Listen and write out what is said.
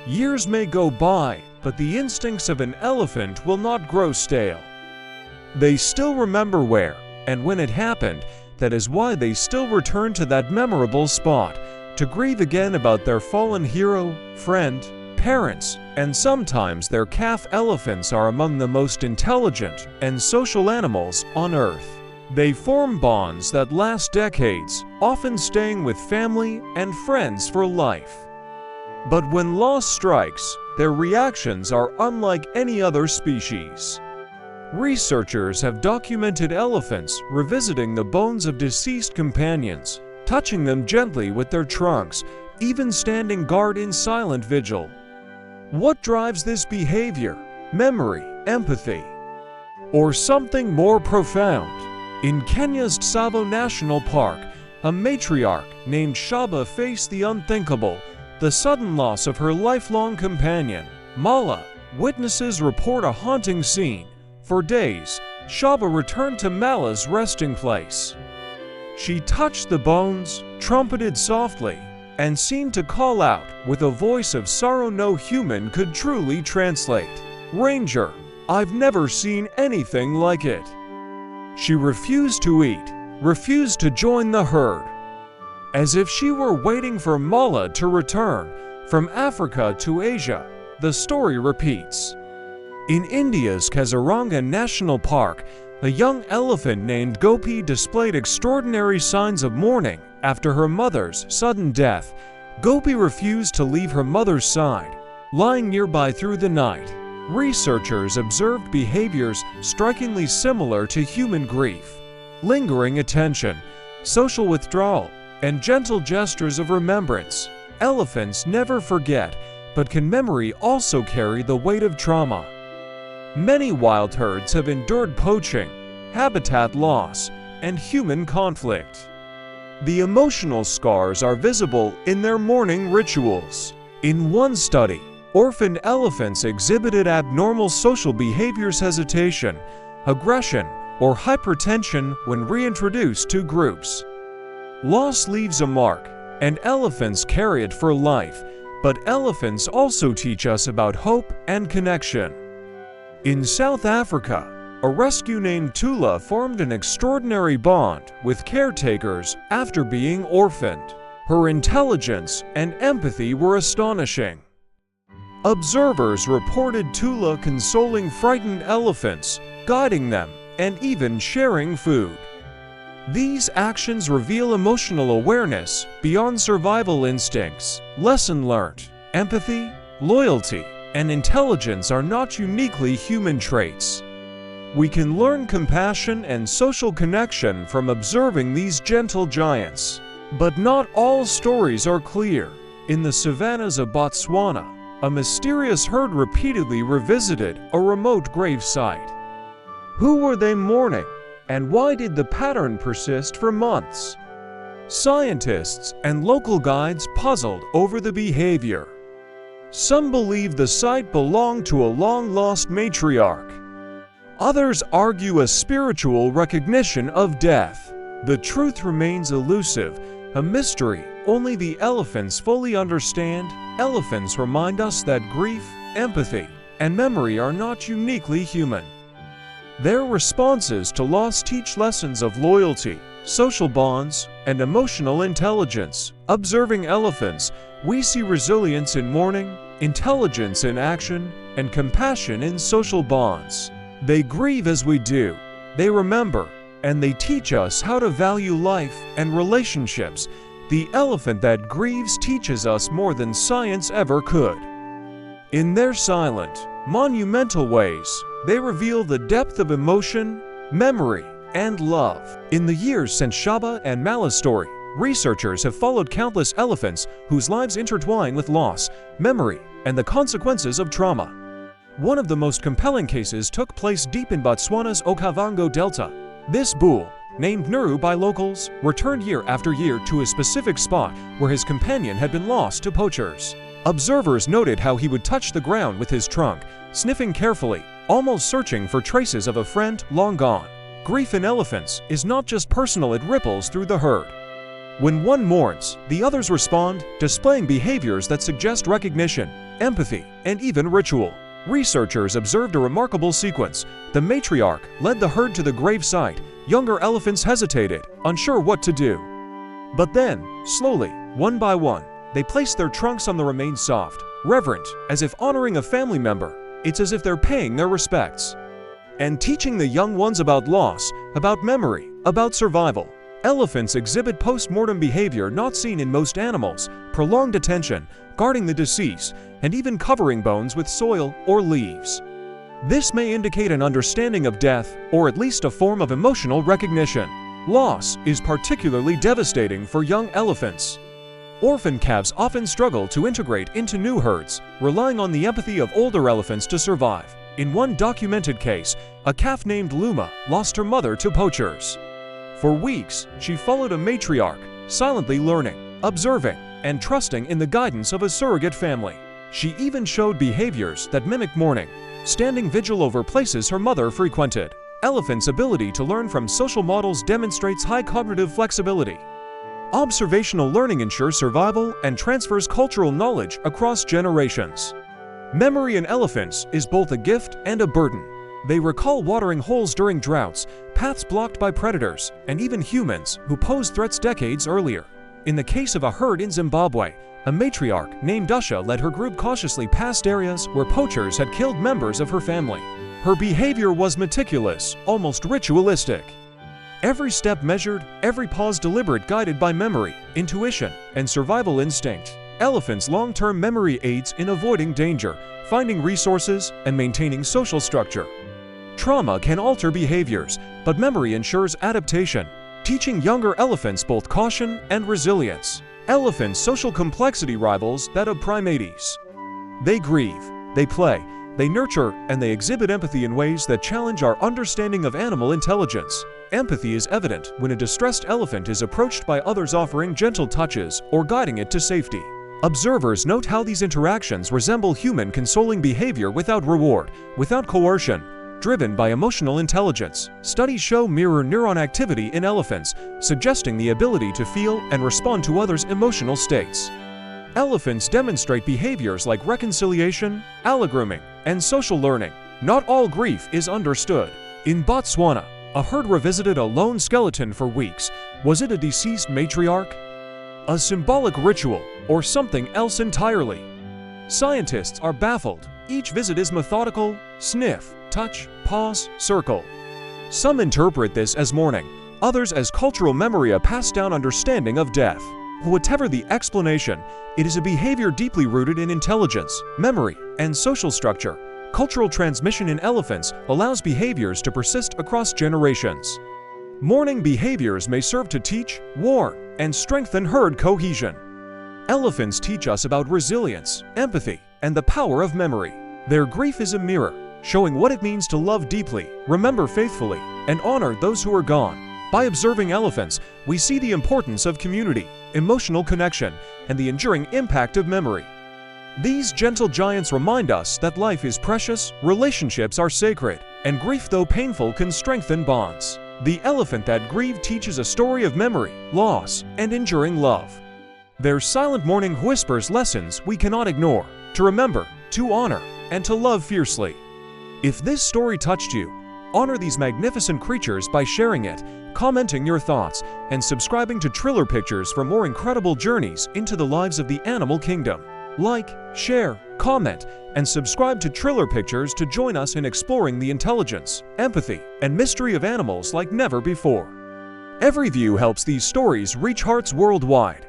Years may go by, but the instincts of an elephant will not grow stale. They still remember where and when it happened. That is why they still return to that memorable spot to grieve again about their fallen hero, friend, parents, and sometimes their calf. Elephants are among the most intelligent and social animals on Earth. They form bonds that last decades, often staying with family and friends for life. But when loss strikes, their reactions are unlike any other species. Researchers have documented elephants revisiting the bones of deceased companions, touching them gently with their trunks, even standing guard in silent vigil. What drives this behavior? Memory, empathy, or something more profound? In Kenya's Tsavo National Park, a matriarch named Shaba faced the unthinkable, the sudden loss of her lifelong companion, Mala. Witnesses report a haunting scene. For days, Shaba returned to Mala's resting place. She touched the bones, trumpeted softly, and seemed to call out with a voice of sorrow no human could truly translate. "Ranger, I've never seen anything like it." She refused to eat, refused to join the herd. As if she were waiting for Mala to return from Africa to Asia, the story repeats. In India's Kaziranga National Park, a young elephant named Gopi displayed extraordinary signs of mourning after her mother's sudden death. Gopi refused to leave her mother's side, lying nearby through the night. Researchers observed behaviors strikingly similar to human grief: lingering attention, social withdrawal, and gentle gestures of remembrance. Elephants never forget, but can memory also carry the weight of trauma? Many wild herds have endured poaching, habitat loss, and human conflict. The emotional scars are visible in their mourning rituals. In one study, orphaned elephants exhibited abnormal social behaviors: hesitation, aggression, or hypertension when reintroduced to groups. Loss leaves a mark, and elephants carry it for life, but elephants also teach us about hope and connection. In South Africa, a rescue named Tula formed an extraordinary bond with caretakers after being orphaned. Her intelligence and empathy were astonishing. Observers reported Tula consoling frightened elephants, guiding them, and even sharing food. These actions reveal emotional awareness beyond survival instincts. Lesson learned: empathy, loyalty, and intelligence are not uniquely human traits. We can learn compassion and social connection from observing these gentle giants. But not all stories are clear. In the savannas of Botswana, a mysterious herd repeatedly revisited a remote grave site. Who were they mourning, and why did the pattern persist for months? Scientists and local guides puzzled over the behavior. Some believe the site belonged to a long-lost matriarch. Others argue a spiritual recognition of death. The truth remains elusive, a mystery only the elephants fully understand. Elephants remind us that grief, empathy, and memory are not uniquely human. Their responses to loss teach lessons of loyalty, social bonds, and emotional intelligence. Observing elephants, we see resilience in mourning, intelligence in action, and compassion in social bonds. They grieve as we do. They remember, and they teach us how to value life and relationships. The elephant that grieves teaches us more than science ever could. In their silent, monumental ways, they reveal the depth of emotion, memory, and love. In the years since Shaba and Mala's story, researchers have followed countless elephants whose lives intertwine with loss, memory, and the consequences of trauma. One of the most compelling cases took place deep in Botswana's Okavango Delta. This bull, named Nuru by locals, returned year after year to a specific spot where his companion had been lost to poachers. Observers noted how he would touch the ground with his trunk, sniffing carefully, almost searching for traces of a friend long gone. Grief in elephants is not just personal, it ripples through the herd. When one mourns, the others respond, displaying behaviors that suggest recognition, empathy, and even ritual. Researchers observed a remarkable sequence. The matriarch led the herd to the grave site. Younger elephants hesitated, unsure what to do. But then, slowly, one by one, they placed their trunks on the remains, soft, reverent, as if honoring a family member. It's as if they're paying their respects and teaching the young ones about loss, about memory, about survival. Elephants exhibit post-mortem behavior not seen in most animals: prolonged attention, guarding the deceased, and even covering bones with soil or leaves. This may indicate an understanding of death, or at least a form of emotional recognition. Loss is particularly devastating for young elephants. Orphan calves often struggle to integrate into new herds, relying on the empathy of older elephants to survive. In one documented case, a calf named Luma lost her mother to poachers. For weeks, she followed a matriarch, silently learning, observing, and trusting in the guidance of a surrogate family. She even showed behaviors that mimic mourning, standing vigil over places her mother frequented. Elephants' ability to learn from social models demonstrates high cognitive flexibility. Observational learning ensures survival and transfers cultural knowledge across generations. Memory in elephants is both a gift and a burden. They recall watering holes during droughts, paths blocked by predators, and even humans who posed threats decades earlier. In the case of a herd in Zimbabwe, a matriarch named Usha led her group cautiously past areas where poachers had killed members of her family. Her behavior was meticulous, almost ritualistic. Every step measured, every pause deliberate, guided by memory, intuition, and survival instinct. Elephants' long-term memory aids in avoiding danger, finding resources, and maintaining social structure. Trauma can alter behaviors, but memory ensures adaptation, teaching younger elephants both caution and resilience. Elephants' social complexity rivals that of primates. They grieve, they play, they nurture, and they exhibit empathy in ways that challenge our understanding of animal intelligence. Empathy is evident when a distressed elephant is approached by others offering gentle touches or guiding it to safety. Observers note how these interactions resemble human consoling behavior without reward, without coercion, driven by emotional intelligence. Studies show mirror neuron activity in elephants, suggesting the ability to feel and respond to others' emotional states. Elephants demonstrate behaviors like reconciliation, allogrooming, and social learning. Not all grief is understood. In Botswana, a herd revisited a lone skeleton for weeks. Was it a deceased matriarch, a symbolic ritual, or something else entirely? Scientists are baffled. Each visit is methodical: sniff, touch, pause, circle. Some interpret this as mourning, others as cultural memory, a passed down understanding of death. Whatever the explanation, it is a behavior deeply rooted in intelligence, memory, and social structure. Cultural transmission in elephants allows behaviors to persist across generations. Mourning behaviors may serve to teach, warn, and strengthen herd cohesion. Elephants teach us about resilience, empathy, and the power of memory. Their grief is a mirror, showing what it means to love deeply, remember faithfully, and honor those who are gone. By observing elephants, we see the importance of community, emotional connection, and the enduring impact of memory. These gentle giants remind us that life is precious, relationships are sacred, and grief, though painful, can strengthen bonds. The Elephant That Grieved teaches a story of memory, loss, and enduring love. Their silent mourning whispers lessons we cannot ignore: to remember, to honor, and to love fiercely. If this story touched you, honor these magnificent creatures by sharing it, commenting your thoughts, and subscribing to Triller Pictures for more incredible journeys into the lives of the animal kingdom. Like, share, comment, and subscribe to Triller Pictures to join us in exploring the intelligence, empathy, and mystery of animals like never before. Every view helps these stories reach hearts worldwide.